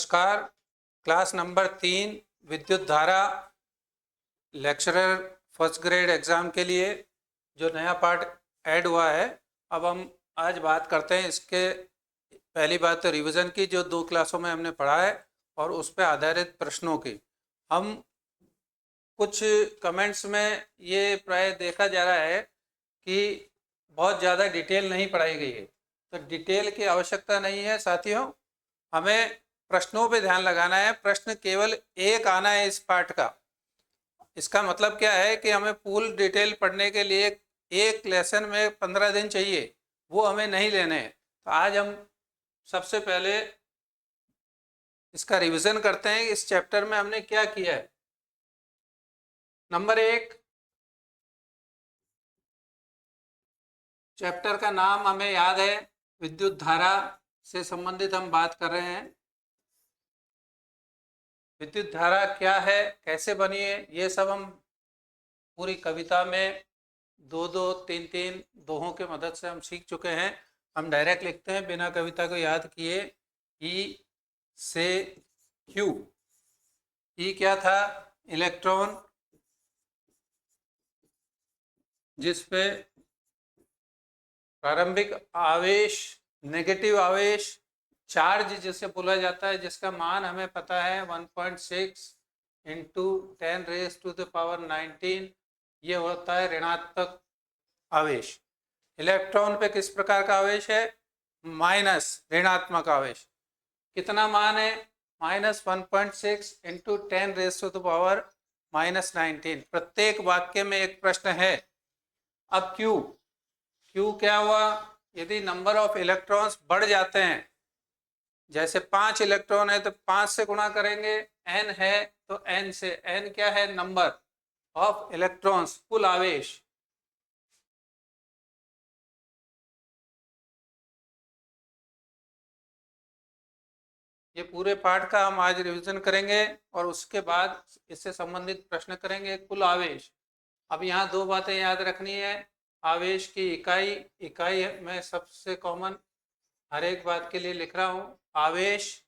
नमस्कार। Class number 3 विद्युत धारा लेक्चरर फर्स्ट ग्रेड एग्ज़ाम के लिए जो नया पार्ट ऐड हुआ है, अब हम आज बात करते हैं इसके। पहली बात तो रिवीजन की, जो 2 क्लासों में हमने पढ़ा है, और उस पर आधारित प्रश्नों की। हम कुछ कमेंट्स में ये प्राय देखा जा रहा है कि बहुत ज़्यादा डिटेल नहीं पढ़ाई गई है, तो डिटेल की आवश्यकता नहीं है साथियों। हमें प्रश्नों पे ध्यान लगाना है। प्रश्न केवल एक आना है इस पार्ट का। इसका मतलब क्या है कि हमें फुल डिटेल पढ़ने के लिए एक लेसन में 15 दिन चाहिए, वो हमें नहीं लेने हैं। तो आज हम सबसे पहले इसका रिवीजन करते हैं। इस चैप्टर में हमने क्या किया है। नंबर 1, चैप्टर का नाम हमें याद है, विद्युत धारा से संबंधित हम बात कर रहे हैं। विद्युत धारा क्या है, कैसे बनी है, ये सब हम पूरी कविता में 2-2, 3-3 दोहों के मदद से हम सीख चुके हैं। हम डायरेक्ट लिखते हैं बिना कविता को याद किए। ई से क्यू। ई क्या था? इलेक्ट्रॉन, जिस पे प्रारंभिक आवेश, नेगेटिव आवेश, चार्ज जिसे बोला जाता है, जिसका मान हमें पता है 1.6 इंटू 10⁻⁹ ये होता है ऋणात्मक आवेश। इलेक्ट्रॉन पे किस प्रकार का आवेश है? माइनस ऋणात्मक आवेश। कितना मान है? -1.6 इंटू 10⁻⁻⁹। प्रत्येक वाक्य में एक प्रश्न है। अब क्यू क्या हुआ? यदि नंबर ऑफ इलेक्ट्रॉन्स बढ़ जाते हैं, जैसे 5 इलेक्ट्रॉन है तो 5 से गुणा करेंगे, n है तो n से, n क्या है? नंबर ऑफ इलेक्ट्रॉन्स, कुल आवेश। ये पूरे पाठ का हम आज रिवीजन करेंगे और उसके बाद इससे संबंधित प्रश्न करेंगे। कुल आवेश। अब यहाँ 2 बातें याद रखनी है। आवेश की इकाई मैं सबसे कॉमन हर एक बात के लिए लिख रहा हूँ। आवेश,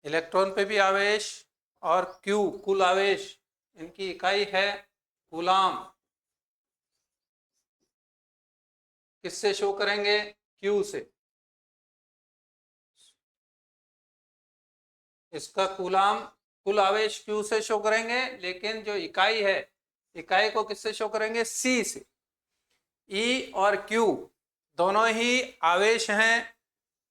इलेक्ट्रॉन पे भी आवेश, और क्यू कुल आवेश, इनकी इकाई है कूलाम। किससे शो करेंगे? क्यू से। इसका कूलाम, कुल आवेश क्यू से शो करेंगे, लेकिन जो इकाई है, इकाई को किससे शो करेंगे? सी से। ई और क्यू दोनों ही आवेश हैं।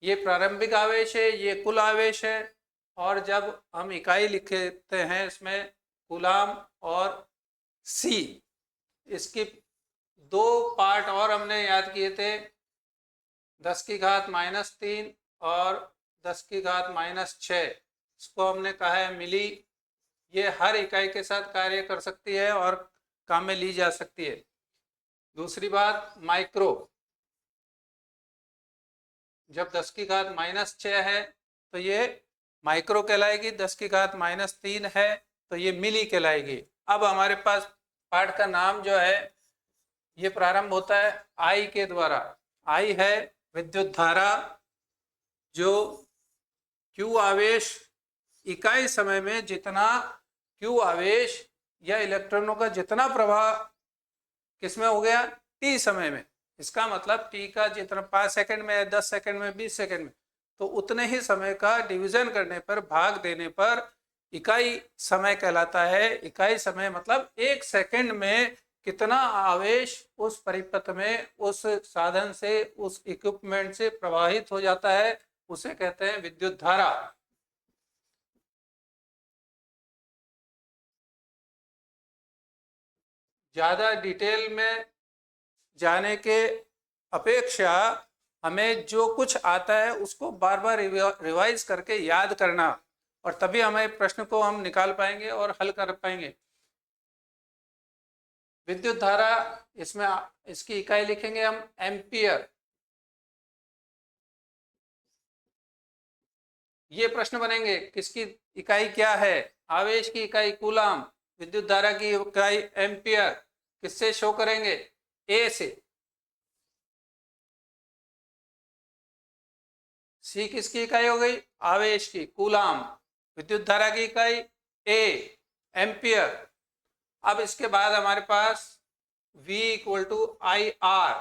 ये प्रारंभिक आवेश है, ये कुल आवेश है। और जब हम इकाई लिखते हैं इसमें कूलाम और सी, इसकी 2 पार्ट और हमने याद किए थे, 10⁻³ और 10⁻⁶। इसको हमने कहा है मिली। ये हर इकाई के साथ कार्य कर सकती है और काम में ली जा सकती है। दूसरी बात, माइक्रो। जब 10⁻⁻6 है तो ये माइक्रो कहलाएगी, 10⁻³ है तो ये मिली कहलाएगी। अब हमारे पास पाठ का नाम जो है, ये प्रारंभ होता है आई के द्वारा। आई है विद्युत धारा, जो क्यू आवेश, इकाई समय में जितना क्यू आवेश या इलेक्ट्रॉनों का जितना प्रवाह किसमें हो गया? टी समय में। इसका मतलब टी का जितना 5 सेकंड में, 10 सेकंड में, 20 सेकंड में, तो उतने ही समय का डिवीजन करने पर, भाग देने पर इकाई समय कहलाता है। इकाई समय मतलब 1 सेकंड में कितना आवेश उस परिपथ में, उस साधन से, उस इक्विपमेंट से प्रवाहित हो जाता है, उसे कहते हैं विद्युत धारा। ज्यादा डिटेल में जाने के अपेक्षा हमें जो कुछ आता है उसको बार बार रिवाइज करके याद करना, और तभी हमें प्रश्न को हम निकाल पाएंगे और हल कर पाएंगे। विद्युत धारा, इसमें इसकी इकाई लिखेंगे हम एम्पियर। ये प्रश्न बनेंगे, किसकी इकाई क्या है? आवेश की इकाई कूलाम, विद्युत धारा की इकाई एम्पियर। किससे शो करेंगे? ए से। सी किसकी इकाई हो गई? आवेश की, कूलाम। विद्युत धारा की इकाई ए एम्पियर। अब इसके बाद हमारे पास V equal to I R.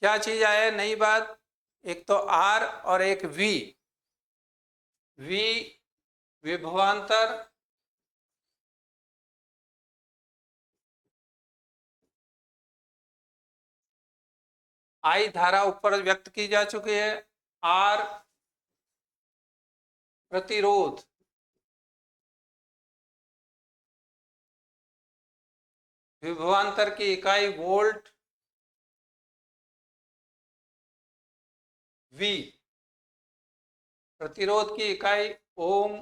क्या चीज आया नई बात, एक तो R और एक V। V विभवांतर, I धारा ऊपर व्यक्त की जा चुकी है, R प्रतिरोध। विभवांतर की इकाई वोल्ट, V प्रतिरोध की इकाई ओम,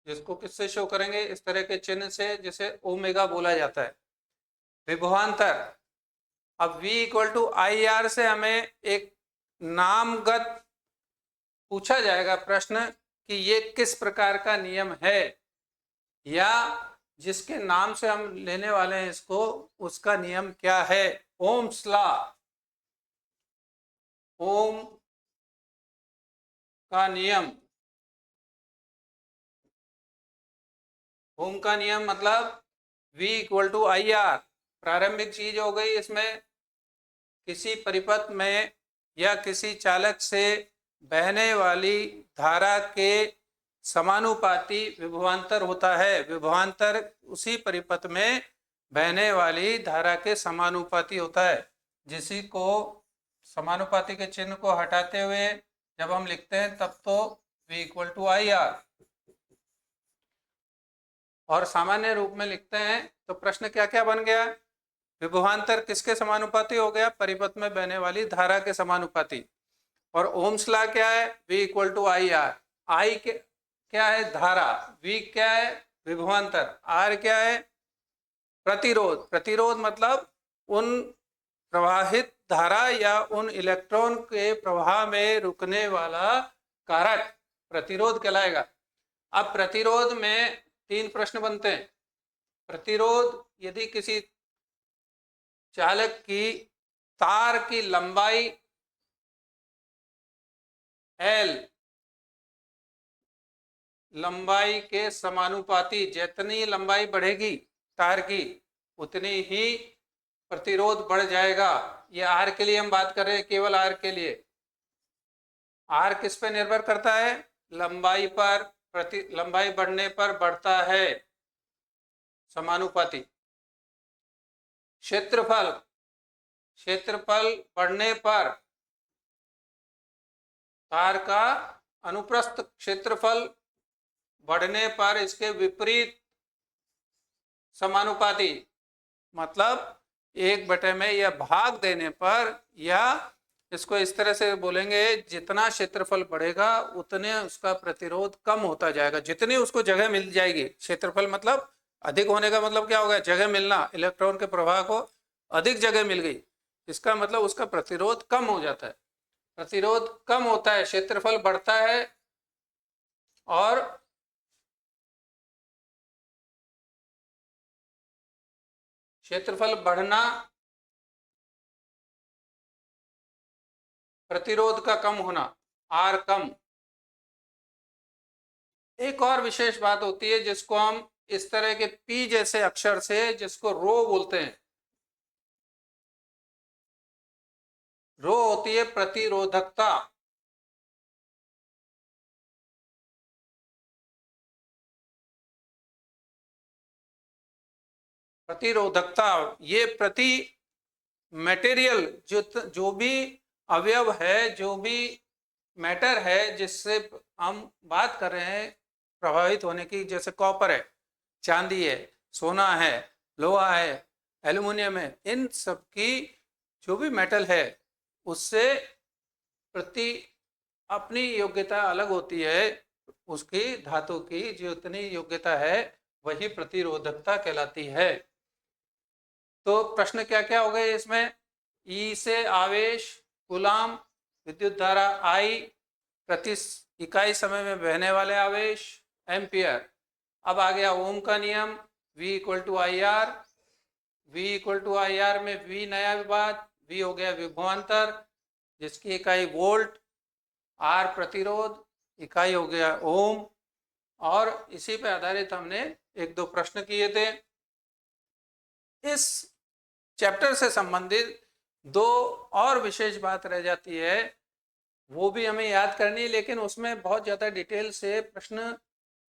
जिसको किससे शो करेंगे, इस तरह के चिन्ह से जिसे ओमेगा बोला जाता है। विभवांतर, अब V equal to I R से हमें एक नामगत पूछा जाएगा प्रश्न कि ये किस प्रकार का नियम है, या जिसके नाम से हम लेने वाले हैं इसको, उसका नियम क्या है। ओम्स लॉ, ओम का नियम। ओम का नियम मतलब V equal to I R, प्रारंभिक चीज हो गई। इसमें किसी परिपथ में या किसी चालक से बहने वाली धारा के समानुपाती विभवांतर होता है। विभवांतर उसी परिपथ में बहने वाली धारा के समानुपाती होता है, जिसी को समानुपाती के चिन्ह को हटाते हुए जब हम लिखते हैं तब तो V equal to I R, और सामान्य रूप में लिखते हैं तो प्रश्न क्या क्या बन गया, विभवांतर किसके समानुपाती हो गया, परिपथ में बहने वाली धारा के समानुपाती। और ओम्स लॉ क्या है, V equal to I R. I क्या है, धारा, V क्या है, विभवांतर, R क्या है, प्रतिरोध। प्रतिरोध मतलब उन प्रवाहित धारा या उन इलेक्ट्रॉन के प्रवाह में रुकने वाला कारक प्रतिरोध कहलाएगा। अब प्रतिरोध में तीन प्रश्न बनते हैं। प्रतिरोध, यदि किसी चालक की तार की लंबाई L लंबाई के समानुपाती, जितनी लंबाई बढ़ेगी तार की उतनी ही प्रतिरोध बढ़ जाएगा। ये R के लिए हम बात कर रहे हैं, केवल R के लिए। R किस पे निर्भर करता है, लंबाई पर। लंबाई बढ़ने पर बढ़ता है समानुपाती। क्षेत्रफल, क्षेत्रफल बढ़ने पर तार का अनुप्रस्थ क्षेत्रफल बढ़ने पर इसके विपरीत समानुपाती, मतलब 1/में में या भाग देने पर, या इसको इस तरह से बोलेंगे, जितना क्षेत्रफल बढ़ेगा उतने उसका प्रतिरोध कम होता जाएगा। जितनी उसको जगह मिल जाएगी, क्षेत्रफल मतलब अधिक होने का मतलब क्या होगा, जगह मिलना, इलेक्ट्रॉन के प्रवाह को अधिक जगह मिल गई, इसका मतलब उसका प्रतिरोध कम हो जाता है। प्रतिरोध कम होता है, क्षेत्रफल बढ़ता है, और क्षेत्रफल बढ़ना प्रतिरोध का कम होना, R कम। एक और विशेष बात होती है जिसको हम इस तरह के P जैसे अक्षर से, जिसको रो बोलते हैं। रो होती है प्रतिरोधकता। प्रतिरोधकता, ये प्रति मटेरियल, जो भी अवयव है, जो भी मैटर है जिससे हम बात कर रहे हैं प्रभावित होने की, जैसे कॉपर है, चांदी है, सोना है, लोहा है, एल्युमिनियम है, इन सब की जो भी मेटल है उससे प्रति अपनी योग्यता अलग होती है। उसकी धातु की जितनी योग्यता है वही प्रतिरोधकता कहलाती है। तो प्रश्न क्या क्या हो गए इसमें, ई से आवेश कूलाम, विद्युत धारा आई, प्रति इकाई समय में बहने वाले आवेश एम्पियर। अब आ गया ओम का नियम, V equal to I R. V equal to I R में V नया बात, V हो गया विभवांतर, जिसकी इकाई वोल्ट, आर प्रतिरोध, इकाई हो गया ओम। और इसी पे आधारित हमने एक दो प्रश्न किए थे। इस चैप्टर से संबंधित दो और विशेष बात रह जाती है, वो भी हमें याद करनी है, लेकिन उसमें बहुत ज़्यादा डिटेल से प्रश्न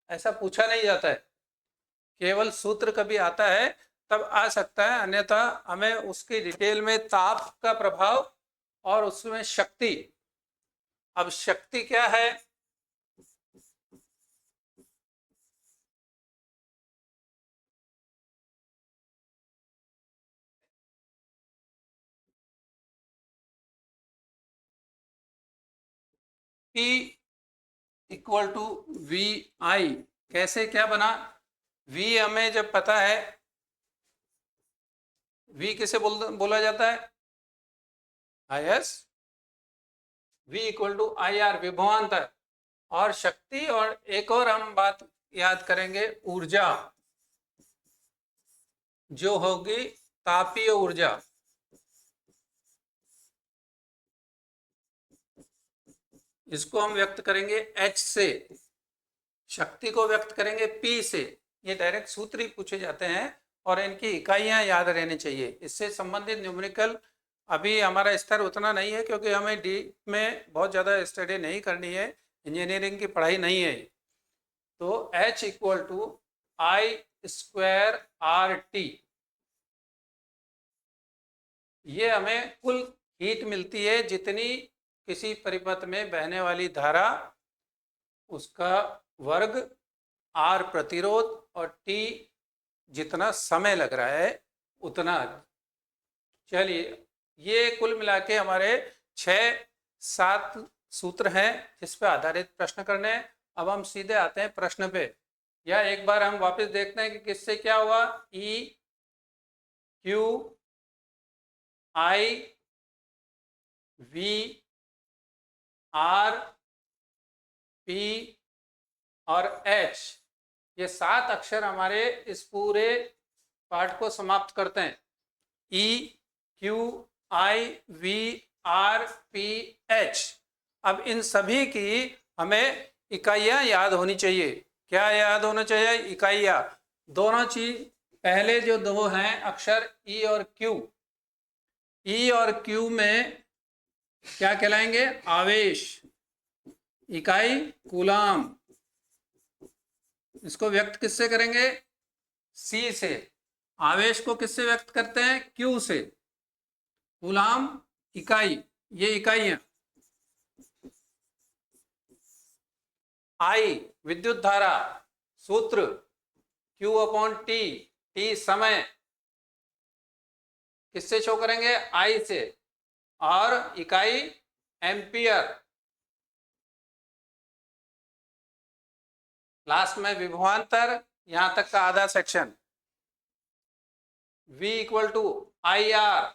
ऐसा पूछा नहीं जाता है, केवल सूत्र कभी आता है तब आ सकता है, अन्यथा हमें उसकी डिटेल में ताप का प्रभाव और उसमें शक्ति। अब शक्ति क्या है, P इक्वल टू वी आई। कैसे क्या बना, V हमें जब पता है, V किसे बोला जाता है, I S. V equal to I R विभवांतर, और शक्ति, और एक और हम बात याद करेंगे, ऊर्जा जो होगी तापीय ऊर्जा। इसको हम व्यक्त करेंगे H से, शक्ति को व्यक्त करेंगे P से। ये डायरेक्ट सूत्र ही पूछे जाते हैं और इनकी इकाइयां याद रहनी चाहिए। इससे संबंधित न्यूमेरिकल अभी हमारा स्तर उतना नहीं है, क्योंकि हमें डी में बहुत ज़्यादा स्टडी नहीं करनी है, इंजीनियरिंग की पढ़ाई नहीं है। तो H equal to I square R T, ये हमें कुल हीट मिलती है जितनी किसी परिपथ में बहने वाली धारा, उसका वर्ग, आर प्रतिरोध, और टी जितना समय लग रहा है उतना। चलिए, ये कुल मिला के हमारे 6-7 सूत्र हैं जिस पर आधारित प्रश्न करने हैं। अब हम सीधे आते हैं प्रश्न पे, या एक बार हम वापस देखते हैं कि किससे क्या हुआ। E Q I V R P और एच, ये 7 अक्षर हमारे इस पूरे पाठ को समाप्त करते हैं। E Q I V R P H. अब इन सभी की हमें इकाइयां याद होनी चाहिए। क्या याद होना चाहिए, इकाइयां। दोनों चीज, पहले जो दो हैं अक्षर ई और क्यू, ई और क्यू में क्या कहलाएंगे, आवेश, इकाई कूलाम। इसको व्यक्त किससे करेंगे, सी से। आवेश को किससे व्यक्त करते हैं, क्यू से। कूलाम इकाई, ये इकाइयां। आई विद्युत धारा, सूत्र Q अपॉन टी, टी समय, किससे शो करेंगे, आई से, और इकाई एम्पियर। लास्ट में विभवांतर, यहां तक का आधा section. V equal to I R,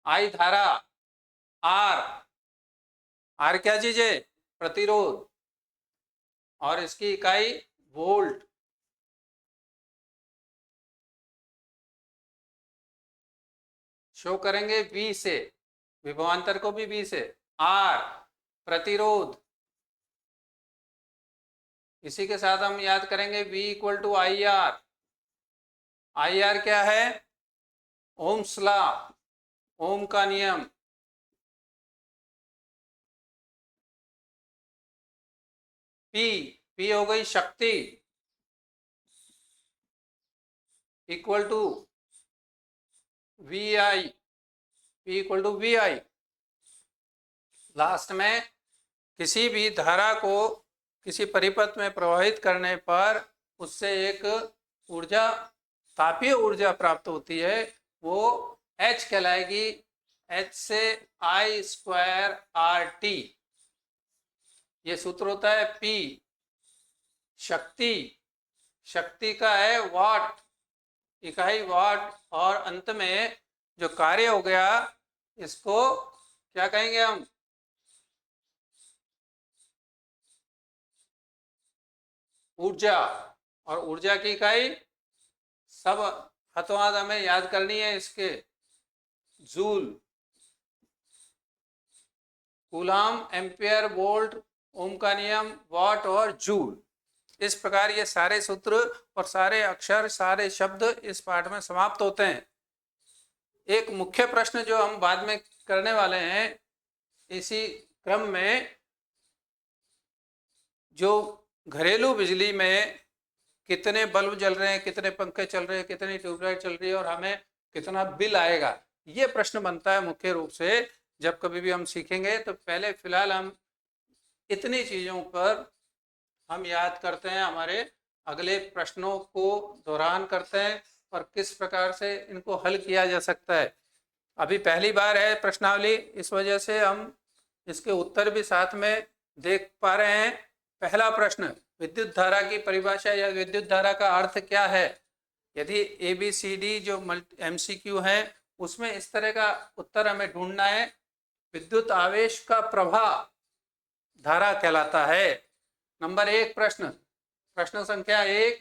I धारा, आर, आर क्या चीज है, प्रतिरोध, और इसकी इकाई वोल्ट। शो करेंगे V से, विभवांतर को भी V से। R प्रतिरोध, इसी के साथ हम याद करेंगे V equal to I R. I R क्या है, ओम्स लॉ, ओम का नियम। P, P हो गई शक्ति, equal to V I, P equal to V I. Last में किसी भी धारा को किसी परिपथ में प्रवाहित करने पर उससे एक ऊर्जा, तापीय ऊर्जा प्राप्त होती है, वो H कहलाएगी। H से आई स्क्वायर आर टी, ये सूत्र होता है। P शक्ति, शक्ति का है वाट, इकाई वाट, और अंत में जो कार्य हो गया इसको क्या कहेंगे हम, ऊर्जा। और ऊर्जा की इकाई सब हथों हाथ हमें याद करनी है, इसके जूल। कूलाम, एम्पियर, वोल्ट, ओम का नियम, वाट और जूल। इस प्रकार ये सारे सूत्र और सारे अक्षर, सारे शब्द इस पाठ में समाप्त होते हैं। एक मुख्य प्रश्न जो हम बाद में करने वाले हैं इसी क्रम में, जो घरेलू बिजली में कितने बल्ब जल रहे हैं, कितने पंखे चल रहे हैं, कितनी ट्यूबलाइट चल रही है और हमें कितना बिल आएगा, ये प्रश्न बनता है मुख्य रूप से। जब कभी भी हम सीखेंगे तो पहले फिलहाल हम इतनी चीज़ों पर हम याद करते हैं, हमारे अगले प्रश्नों को दोहरान करते हैं और किस प्रकार से इनको हल किया जा सकता है। अभी पहली बार है प्रश्नावली, इस वजह से हम इसके उत्तर भी साथ में देख पा रहे हैं। पहला प्रश्न, विद्युत धारा की परिभाषा या विद्युत धारा का अर्थ क्या है। यदि ABCD जो MCQ है उसमें इस तरह का उत्तर हमें ढूंढना है। विद्युत आवेश का प्रवाह धारा कहलाता है। नंबर 1 प्रश्न, प्रश्न संख्या 1,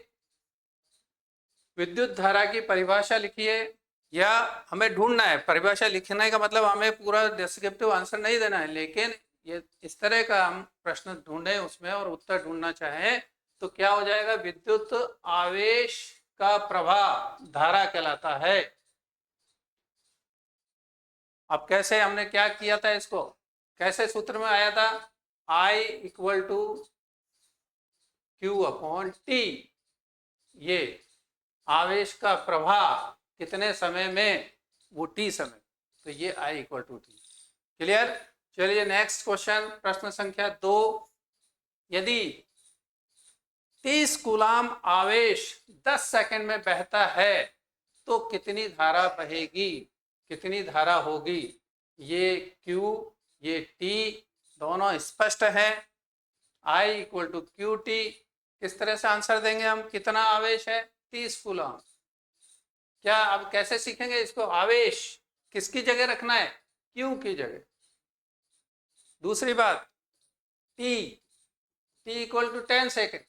विद्युत धारा की परिभाषा लिखिए, या हमें ढूंढना है। परिभाषा लिखने का मतलब हमें पूरा डिस्क्रिप्टिव आंसर नहीं देना है, लेकिन ये इस तरह का हम प्रश्न ढूंढे उसमें और उत्तर ढूंढना चाहें तो क्या हो जाएगा, विद्युत आवेश का प्रवाह धारा कहलाता है। अब कैसे, हमने क्या किया था, इसको कैसे सूत्र में आया था, I = Q/T, ये आवेश का प्रवाह कितने समय में, वो T समय, तो ये I = T। क्लियर। चलिए नेक्स्ट क्वेश्चन, प्रश्न संख्या 2, यदि 30 कूलाम आवेश 10 सेकंड में बहता है तो कितनी धारा बहेगी, कितनी धारा होगी। ये Q, ये T दोनों स्पष्ट है। I = QT, किस तरह से आंसर देंगे हम, कितना आवेश है, 30 कूलाम। क्या अब कैसे सीखेंगे इसको, आवेश किसकी जगह रखना है, Q की जगह। दूसरी बात, T = 10 सेकेंड।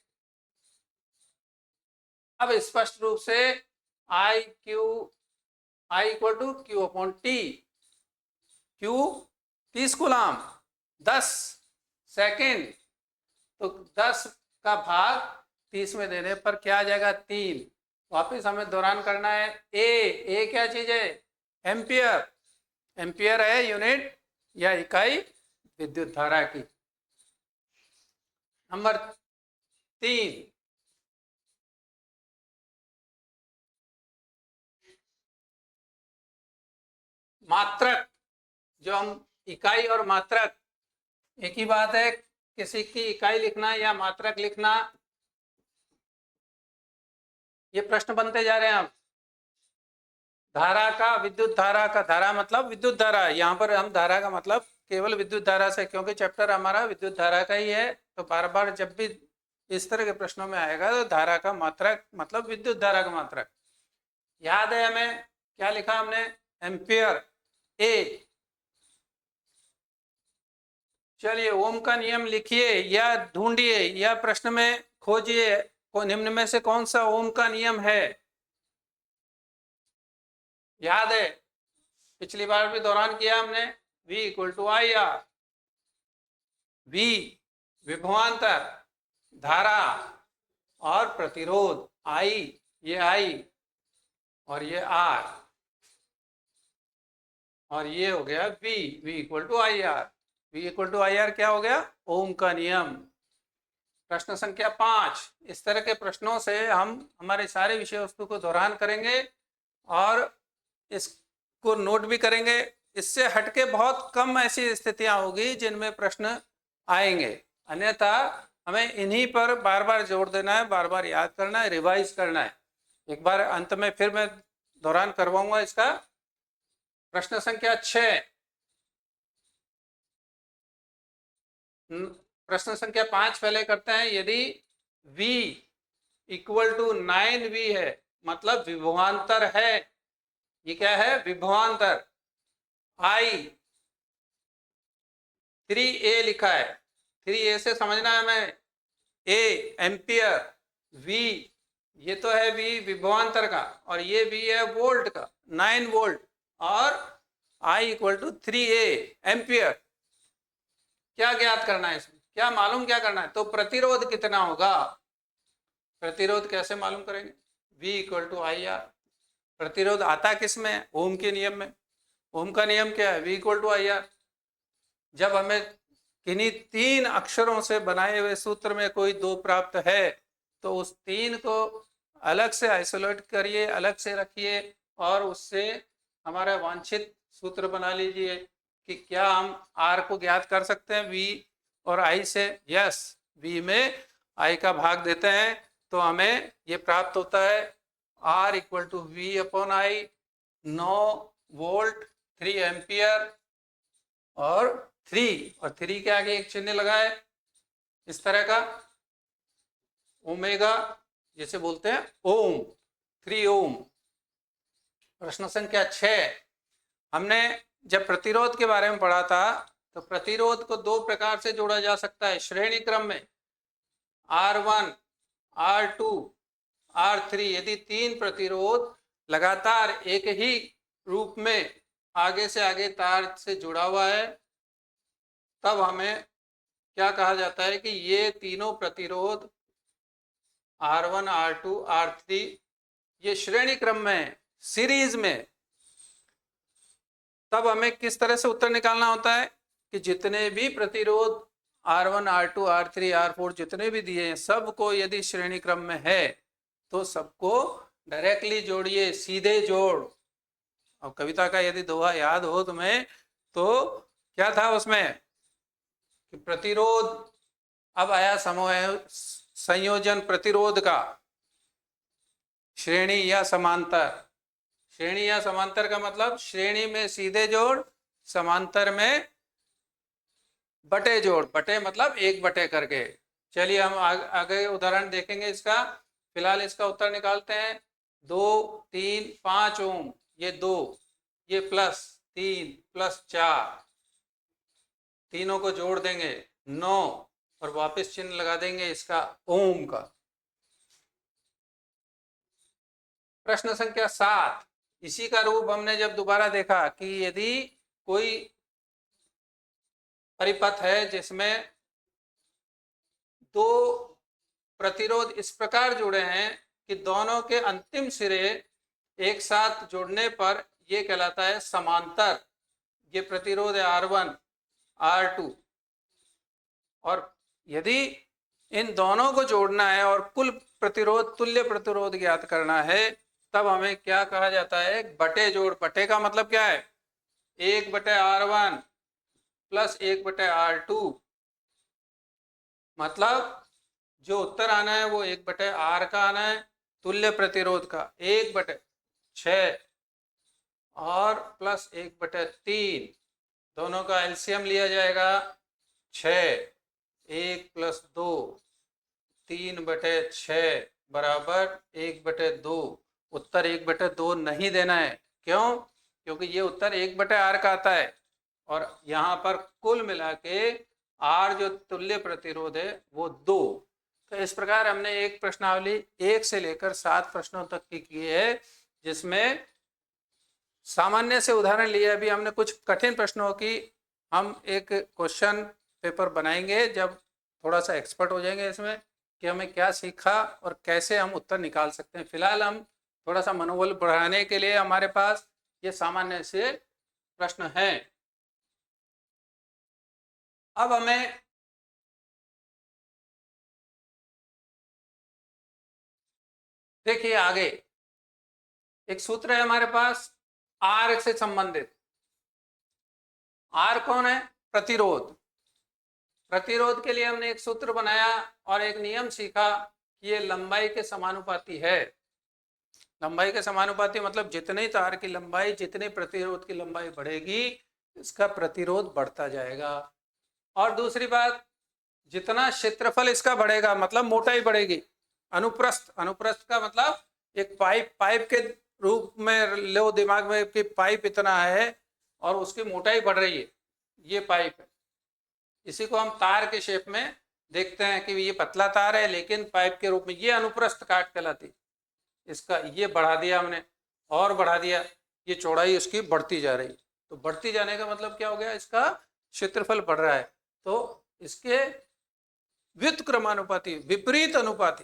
अब स्पष्ट रूप से I = Q/T, Q 30 coulomb 10 second, तो 10 का भाग 30 में देने पर क्या आ जाएगा, 3। वापिस हमें दौरान करना है। ए क्या चीज है, एम्पियर, एम्पियर है यूनिट या इकाई विद्युत धारा की। नंबर 3, मात्रक, जो हम इकाई और मात्रक एक ही बात है, किसी की इकाई लिखना या मात्रक लिखना, ये प्रश्न बनते जा रहे हैं। अब धारा का, विद्युत धारा का, धारा मतलब विद्युत धारा, यहाँ पर हम धारा का मतलब केवल विद्युत धारा से, क्योंकि चैप्टर हमारा विद्युत धारा का ही है, तो बार बार जब भी इस तरह के प्रश्नों में आएगा तो धारा का मात्रक मतलब विद्युत धारा का मात्रक। याद है हमें क्या लिखा हमने, एम्पियर, ए। चलिए ओम का नियम लिखिए या ढूंढिए या प्रश्न में खोजिए, निम्न में से कौन सा ओम का नियम है। याद है पिछली बार भी दौरान किया हमने, V = IR, V विभवांतर, धारा और प्रतिरोध, I, ये I और ये R, और ये हो गया V = IR। V = IR क्या हो गया, ओम का नियम। प्रश्न संख्या 5, इस तरह के प्रश्नों से हम हमारे सारे विषय वस्तु को दोहरान करेंगे और इसको नोट भी करेंगे। इससे हटके बहुत कम ऐसी स्थितियां होगी जिनमें प्रश्न आएंगे, अन्यथा हमें इन्हीं पर बार बार जोर देना है, बार बार याद करना है, रिवाइज करना है। एक बार अंत में फिर मैं दोहरान करवाऊंगा इसका। प्रश्न संख्या 6, प्रश्न संख्या 5 पहले करते हैं। यदि V = 9V है, मतलब विभवांतर है, ये क्या है, विभवांतर। I 3A लिखा है, 3A से समझना है हमें, A एम्पियर, V ये तो है V विभवांतर का, और ये V है वोल्ट का, 9 वोल्ट, और I = 3A एम्पियर। क्या ज्ञात करना है इसमें, क्या मालूम क्या करना है, तो प्रतिरोध कितना होगा। प्रतिरोध कैसे मालूम करेंगे, V equal to I R. प्रतिरोध आता किस में, ओम के नियम में। ओम का नियम क्या है, V equal to I R. जब हमें किन्हीं 3 अक्षरों से बनाए हुए सूत्र में कोई 2 प्राप्त है तो उस 3 को अलग से आइसोलेट करिए, अलग से रखिए और उससे हमारा वांछित सूत्र बना लीजिए कि क्या हम R को ज्ञात कर सकते हैं V और I से। यस, V में I का भाग देते हैं तो हमें ये प्राप्त होता है R equal to V upon I, 9 volt 3 ampere और 3 के आगे एक चिन्ह लगाए इस तरह का, ओमेगा जैसे बोलते हैं ओम, 3 ओम। प्रश्न संख्या 6, हमने जब प्रतिरोध के बारे में पढ़ा था तो प्रतिरोध को 2 प्रकार से जोड़ा जा सकता है श्रेणी क्रम में, R1, R2, R3। यदि 3 प्रतिरोध लगातार एक ही रूप में आगे से आगे तार से जुड़ा हुआ है तब हमें क्या कहा जाता है कि ये तीनों प्रतिरोध R1, R2, R3 ये श्रेणी क्रम में, सीरीज में। तब हमें किस तरह से उत्तर निकालना होता है कि जितने भी प्रतिरोध R1, R2, R3, R4 जितने भी दिए हैं सबको यदि श्रेणी क्रम में है तो सबको डायरेक्टली जोड़िए, सीधे जोड़। अब कविता का यदि दोहा याद हो तुम्हें तो क्या था उसमें कि प्रतिरोध, अब आया संयोजन प्रतिरोध का, श्रेणी या समांतर। श्रेणी या समांतर का मतलब श्रेणी में सीधे जोड़, समांतर में बटे जोड़, बटे मतलब 1 बटे करके। चलिए हम आगे उदाहरण देखेंगे इसका। फिलहाल इसका उत्तर निकालते हैं। 2, 3, 5 ओम, ये 2, ये +3 +4, तीनों को जोड़ देंगे 9 और वापस चिन्ह लगा देंगे इसका ओम का। प्रश्न संख्या 7, इसी का रूप हमने जब दोबारा देखा कि यदि कोई परिपथ है जिसमें 2 प्रतिरोध इस प्रकार जुड़े हैं कि दोनों के अंतिम सिरे एक साथ जुड़ने पर यह कहलाता है समांतर। ये प्रतिरोध है R1, R2 और यदि इन दोनों को जोड़ना है और कुल प्रतिरोध, तुल्य प्रतिरोध ज्ञात करना है तब हमें क्या कहा जाता है, बटे जोड़। बटे का मतलब क्या है, 1/R1 प्लस 1/R2, मतलब जो उत्तर आना है वो 1/R का आना है, तुल्य प्रतिरोध का 1/6 और प्लस 1/3, दोनों का एलसीएम लिया जाएगा 6, 1 + 2, 3/6 बराबर 1/2। उत्तर 1/2 नहीं देना है, क्यों, क्योंकि ये उत्तर 1/R का आता है और यहाँ पर कुल मिला के R जो तुल्य प्रतिरोध है वो 2। तो इस प्रकार हमने एक प्रश्नावली 1 से लेकर 7 प्रश्नों तक की है जिसमें सामान्य से उदाहरण लिए। अभी हमने कुछ कठिन प्रश्नों की हम एक क्वेश्चन पेपर बनाएंगे जब थोड़ा सा एक्सपर्ट हो जाएंगे इसमें कि हमें क्या सीखा और कैसे हम उत्तर निकाल सकते हैं। फिलहाल हम थोड़ा सा मनोबल बढ़ाने के लिए हमारे पास ये सामान्य से प्रश्न हैं। अब हमें देखिए आगे एक सूत्र है हमारे पास R से संबंधित। R कौन है, प्रतिरोध। प्रतिरोध के लिए हमने एक सूत्र बनाया और एक नियम सीखा कि ये लंबाई के समानुपाती है। लंबाई के समानुपाती मतलब जितनी तार की लंबाई, जितने प्रतिरोध की लंबाई बढ़ेगी इसका प्रतिरोध बढ़ता जाएगा। और दूसरी बात, जितना क्षेत्रफल इसका बढ़ेगा मतलब मोटाई बढ़ेगी। अनुप्रस्थ, अनुप्रस्थ का मतलब एक पाइप के रूप में लो दिमाग में कि पाइप इतना है और उसकी मोटाई बढ़ रही है, ये पाइप है। इसी को हम तार के शेप में देखते हैं कि ये पतला तार है लेकिन पाइप के रूप में, ये अनुप्रस्थ काट कहलाती। इसका ये बढ़ा दिया हमने और बढ़ा दिया, ये चौड़ाई इसकी बढ़ती जा रही। तो बढ़ती जाने का मतलब क्या हो गया, इसका क्षेत्रफल बढ़ रहा है। तो इसके व्युत्क्रमानुपाती, विपरीत अनुपाती,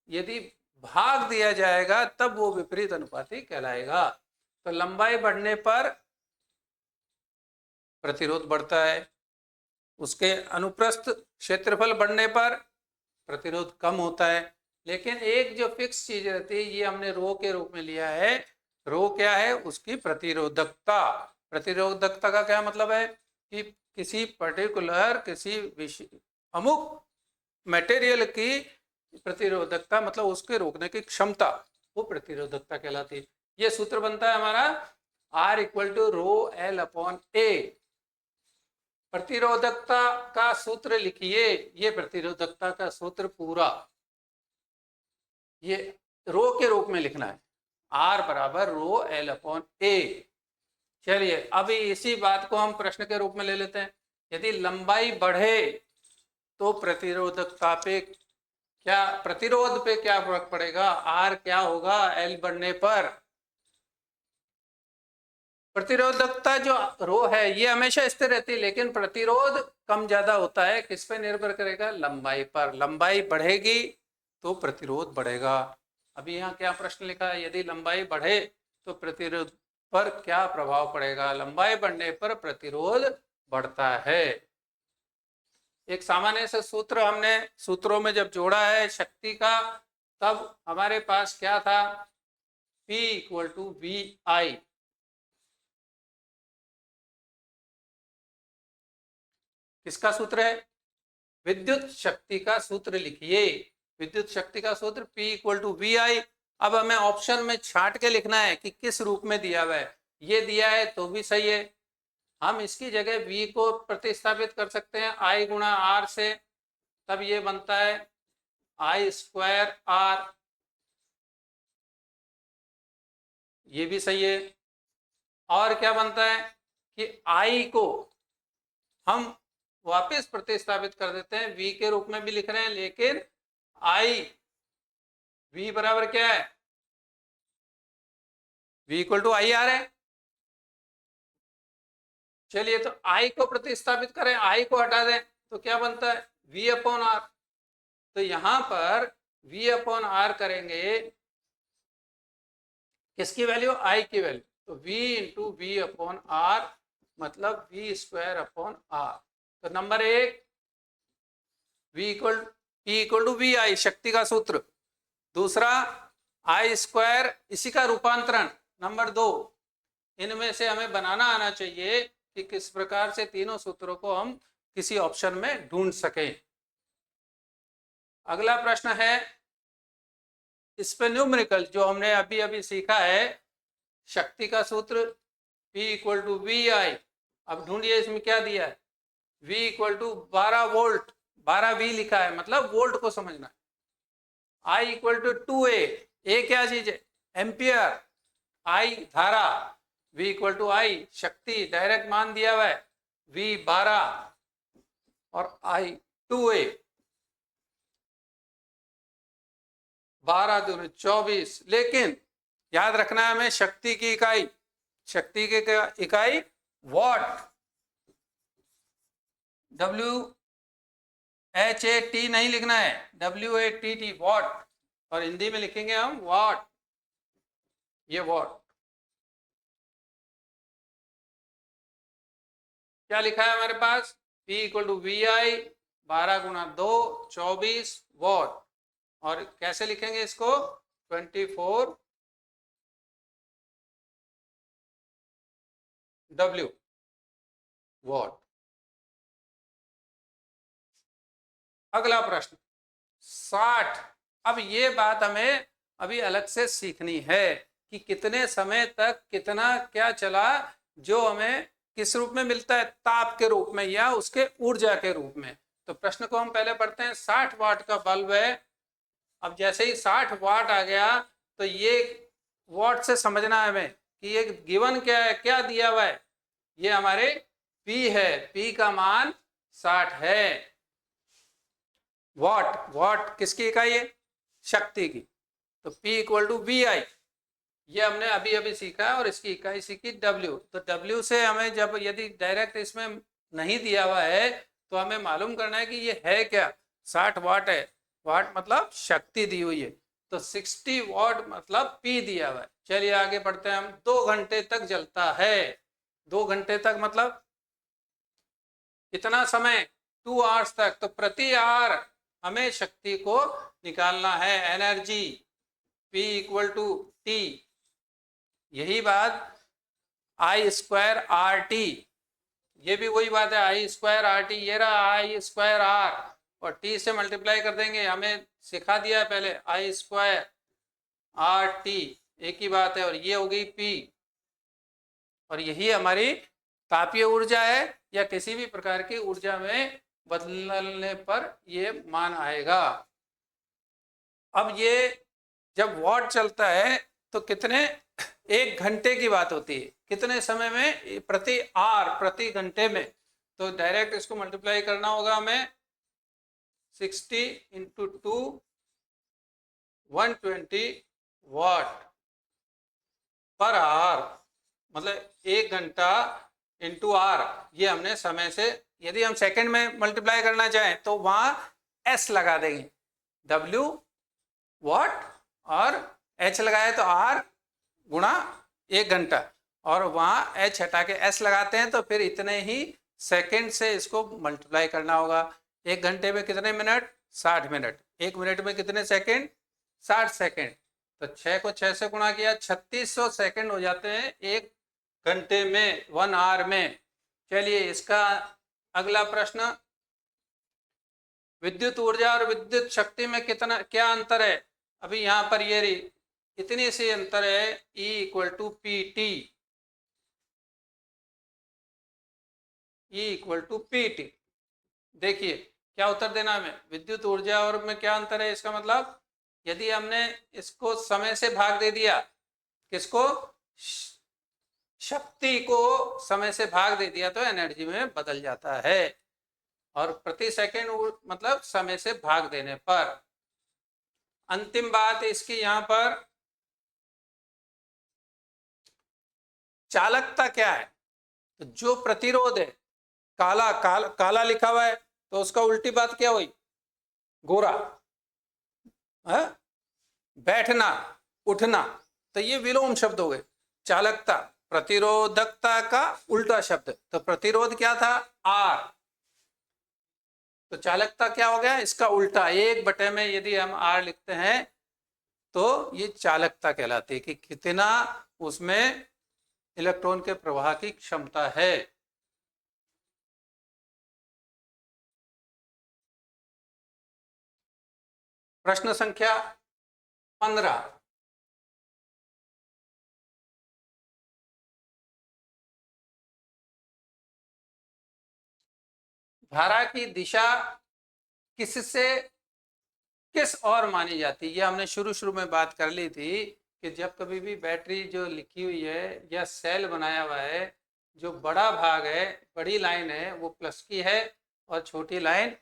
यदि भाग दिया जाएगा तब वो विपरीत अनुपाती कहलाएगा। तो लंबाई बढ़ने पर प्रतिरोध बढ़ता है, उसके अनुप्रस्थ क्षेत्रफल बढ़ने पर प्रतिरोध कम होता है। लेकिन एक जो फिक्स चीज रहती है, ये हमने रो के रूप में लिया है। रो क्या है? उसकी प्रतिरोधकता। प्रतिरोधकता का क्या मतलब है कि किसी पर्टिकुलर, किसी अमुक मटेरियल की प्रतिरोधकता, मतलब उसके रोकने की क्षमता, वो प्रतिरोधकता कहलाती है। ये सूत्र बनता है हमारा R equal to rho L upon A. प्रतिरोधकता का सूत्र लिखिए, ये प्रतिरोधकता का सूत्र पूरा ये रो के रूप में लिखना है, R बराबर रो एल अपॉन ए। चलिए अभी इसी बात को हम प्रश्न के रूप में ले लेते हैं। यदि लंबाई बढ़े तो प्रतिरोधकता पे क्या, प्रतिरोध पे क्या फर्क पड़ेगा? R क्या होगा L बढ़ने पर? प्रतिरोधकता जो रो है ये हमेशा स्थिर रहती है, लेकिन प्रतिरोध कम ज्यादा होता है। किस पे निर्भर करेगा? लंबाई पर। लंबाई बढ़ेगी तो प्रतिरोध बढ़ेगा। अभी यहाँ क्या प्रश्न लिखा है? यदि लंबाई बढ़े तो प्रतिरोध पर क्या प्रभाव पड़ेगा? लंबाई बढ़ने पर प्रतिरोध बढ़ता है। एक सामान्य से सूत्र हमने सूत्रों में जब जोड़ा है शक्ति का, तब हमारे पास क्या था? P इक्वल टू वी आई। किसका सूत्र है? विद्युत शक्ति का सूत्र लिखिए। विद्युत शक्ति का सूत्र P equal to V I. अब हमें ऑप्शन में छांट के लिखना है कि किस रूप में दिया हुआ है। ये दिया है तो भी सही है, हम इसकी जगह V को प्रतिस्थापित कर सकते हैं I गुणा R से, तब ये बनता है I स्क्वायर R। ये भी सही है। और क्या बनता है कि I को हम वापस प्रतिस्थापित कर देते हैं, V के रूप में भी लिख रहे हैं, लेकिन I V बराबर क्या है? V equal to I R है। चलिए तो I को प्रतिस्थापित करें, I को हटा दें तो क्या बनता है? V upon R. तो यहां पर V अपॉन आर करेंगे, किसकी वैल्यू? I की वैल्यू। तो V into V upon R मतलब V स्क्वायर अपॉन आर। तो नंबर एक P equal to V I, शक्ति का सूत्र। दूसरा I स्क्वायर, इसी का रूपांतरण। नंबर दो, इनमें से हमें बनाना आना चाहिए कि किस प्रकार से तीनों सूत्रों को हम किसी ऑप्शन में ढूंढ सकें। अगला प्रश्न है इस पे न्यूमेरिकल, जो हमने अभी अभी सीखा है, शक्ति का सूत्र P equal to V I. अब ढूंढिए इसमें क्या दिया है? V equal to 12 volt, 12 V लिखा है, मतलब वोल्ट को समझना है। I इक्वल टू 2A, ए क्या चीज है? एम्पियर। I धारा, V इक्वल टू I शक्ति, डायरेक्ट मान दिया हुआ है V 12 और I 2A। 12 दूनी 24। लेकिन याद रखना है हमें शक्ति की इकाई, शक्ति की इकाई वॉट, WHAT नहीं लिखना है, WATT वॉट, और हिंदी में लिखेंगे हम वॉट। ये वॉट क्या लिखा है हमारे पास? P इक्वल टू वी आई, 12 गुणा 2 24 वॉट। और कैसे लिखेंगे इसको? 24 W वॉट। अगला प्रश्न 60। अब ये बात हमें अभी अलग से सीखनी है कि कितने समय तक कितना क्या चला, जो हमें किस रूप में मिलता है? ताप के रूप में या उसके ऊर्जा के रूप में। तो प्रश्न को हम पहले पढ़ते हैं। 60 वाट का बल्ब है। अब जैसे ही 60 वाट आ गया तो ये वाट से समझना है हमें कि ये गिवन क्या है, क्या दिया हुआ है? ये हमारे P है, P का मान 60 है। वाट, वाट किसकी इकाई है? शक्ति की। तो P इक्वल टू वी आई, ये हमने अभी अभी सीखा है, और इसकी इकाई सीखी W। तो W से हमें जब यदि डायरेक्ट इसमें नहीं दिया हुआ है तो हमें मालूम करना है कि ये है क्या। 60 वाट है, वाट मतलब शक्ति दी हुई है, तो 60 वाट मतलब P दिया हुआ है। चलिए आगे बढ़ते हैं हम। 2 घंटे तक जलता है, 2 घंटे तक मतलब कितना समय, 2 आवर्स तक। तो प्रति आवर हमें शक्ति को निकालना है, energy P equal to T. यही बात आई स्क्वायर आर टी, ये भी वही बात है, आई स्क्वायर आर टी, ये रहा आई स्क्वायर आर, और टी से मल्टीप्लाई कर देंगे। हमें सिखा दिया है पहले, आई स्क्वायर आर टी एक ही बात है, और ये हो गई पी। और यही हमारी तापीय ऊर्जा है, या किसी भी प्रकार की ऊर्जा में बदलने पर ये मान आएगा। अब ये जब वॉट चलता है तो कितने, 1 घंटे की बात होती है, कितने समय में, प्रति आर, प्रति घंटे में। तो डायरेक्ट इसको मल्टीप्लाई करना होगा हमें, 60 इंटू 2, 120 वाट पर आवर, मतलब 1 घंटा इंटू आर। ये हमने समय से, यदि हम सेकंड में मल्टीप्लाई करना चाहें तो वहां एस लगा देंगे, डब्ल्यू वाट, और एच लगाए तो आर गुणा 1 घंटा, और वहां एच हटा के एस लगाते हैं, तो फिर इतने ही सेकंड से इसको मल्टीप्लाई करना होगा। 1 घंटे में कितने मिनट, 60 मिनट। 1 मिनट में कितने सेकंड, 60 सेकंड। तो 6 को 6 से गुणा किया, 3600 सेकंड हो जाते हैं 1 घंटे में, 1 आवर में। चलिए इसका अगला प्रश्न, विद्युत ऊर्जा और विद्युत शक्ति में कितना, क्या अंतर है। अभी यहाँ पर ये रही, इतनी सी अंतर है, E equal to P T, E equal to P T. देखिए क्या उत्तर देना हमें, विद्युत ऊर्जा और में क्या अंतर है। इसका मतलब यदि हमने इसको समय से भाग दे दिया, किसको, शक्ति को समय से भाग दे दिया, तो एनर्जी में बदल जाता है। और प्रति सेकंड मतलब समय से भाग देने पर। अंतिम बात इसकी यहाँ पर, चालकता क्या है। तो जो प्रतिरोध है, काला लिखा हुआ है, तो उसका उल्टी बात क्या हुई, गोरा है? बैठना, उठना, तो ये विलोम शब्द हो गए। चालकता प्रतिरोधकता का उल्टा शब्द, तो प्रतिरोध क्या था, आर, तो चालकता क्या हो गया, इसका उल्टा। 1 बटे में यदि हम आर लिखते हैं तो ये चालकता कहलाती है, कि कितना उसमें इलेक्ट्रॉन के प्रवाह की क्षमता है। प्रश्न संख्या 15, धारा की दिशा किससे किस और मानी जाती है। ये हमने शुरू शुरू में बात कर ली थी, कि जब कभी भी बैटरी जो लिखी हुई है या सेल बनाया हुआ है, जो बड़ा भाग है, बड़ी लाइन है, वो प्लस की है, और छोटी लाइन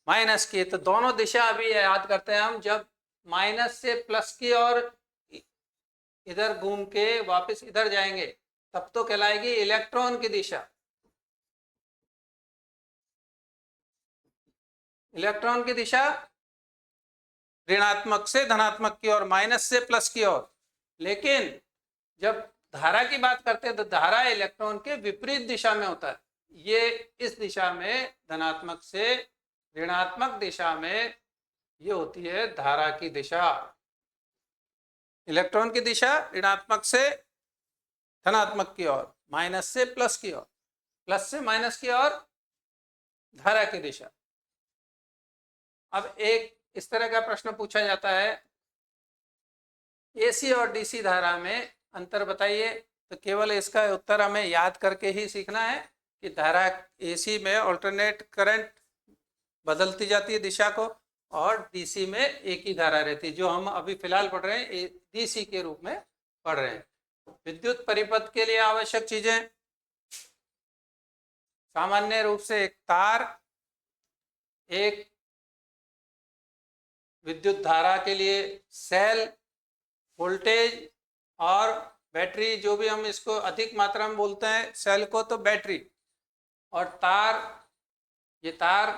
माइनस की है। तो दोनों दिशा अभी याद करते हैं हम, जब माइनस से प्लस की और इधर घूम के वापस इधर जाएंगे, तब तो कहलाएगी इलेक्ट्रॉन की दिशा। इलेक्ट्रॉन की दिशा ऋणात्मक से धनात्मक की ओर, माइनस से प्लस की ओर। लेकिन जब धारा की बात करते हैं तो धारा इलेक्ट्रॉन के विपरीत दिशा में होता है। ये इस दिशा में, धनात्मक से ऋणात्मक दिशा में, ये होती है धारा की दिशा। इलेक्ट्रॉन की दिशा ऋणात्मक से धनात्मक की ओर, माइनस से प्लस की ओर, प्लस से माइनस की ओर धारा की दिशा। अब एक इस तरह का प्रश्न पूछा जाता है, एसी और डीसी धारा में अंतर बताइए। तो केवल इसका उत्तर हमें याद करके ही सीखना है, कि धारा एसी में अल्टरनेट करंट बदलती जाती है दिशा को, और डीसी में एक ही धारा रहती है, जो हम अभी फिलहाल पढ़ रहे हैं डीसी के रूप में पढ़ रहे हैं। विद्युत परिपथ के लिए आवश्यक चीजें, सामान्य रूप से एक तार, एक विद्युत धारा के लिए सेल, वोल्टेज, और बैटरी, जो भी हम इसको अधिक मात्रा में बोलते हैं सेल को, तो बैटरी, और तार ये तार,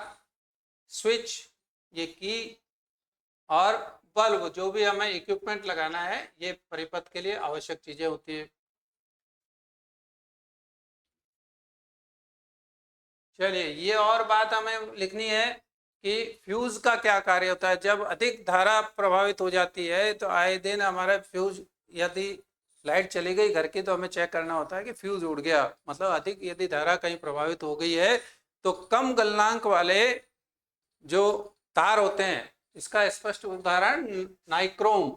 स्विच, ये की और बल्ब, जो भी हमें इक्विपमेंट लगाना है, ये परिपथ के लिए आवश्यक चीजें होती है। चलिए, ये और बात हमें लिखनी है कि फ्यूज का क्या कार्य होता है। जब अधिक धारा प्रभावित हो जाती है तो आए दिन हमारा फ्यूज, यदि लाइट चली गई घर की तो हमें चेक करना होता है कि फ्यूज उड़ गया, मतलब अधिक यदि धारा कहीं प्रभावित हो गई है तो कम गलनांक वाले जो तार होते हैं, इसका स्पष्ट उदाहरण नाइक्रोम।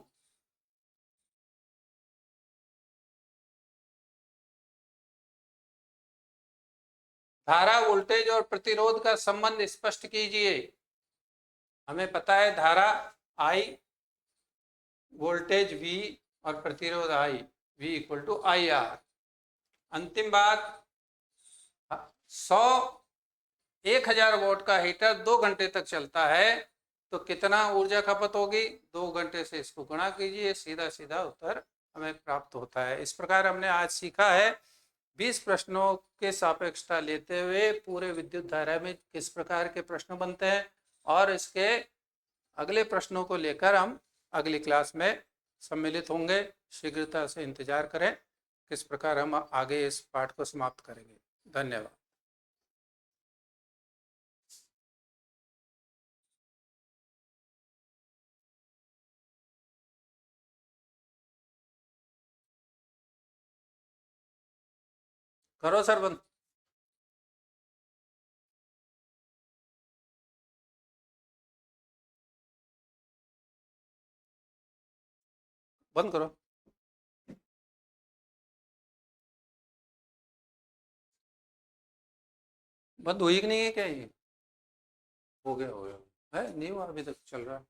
धारा, वोल्टेज और प्रतिरोध का संबंध स्पष्ट कीजिए। हमें पता है धारा I, वोल्टेज V और प्रतिरोध I, V equal to IR। अंतिम बात, 100 1000 वोल्ट का हीटर 2 घंटे तक चलता है तो कितना ऊर्जा खपत होगी? 2 घंटे से इसको गुणा कीजिए, सीधा सीधा उत्तर हमें प्राप्त होता है। इस प्रकार हमने आज सीखा है 20 प्रश्नों के सापेक्षता लेते हुए पूरे विद्युत धारा में किस प्रकार के प्रश्न बनते हैं, और इसके अगले प्रश्नों को लेकर हम अगली क्लास में सम्मिलित होंगे। शीघ्रता से इंतजार करें, किस प्रकार हम आगे इस पाठ को समाप्त करेंगे। धन्यवाद। करो सर बंद। बंद करो। बंद हुई कि नहीं है क्या? ये हो गया, हो गया है, नहीं हुआ, अभी तक चल रहा है।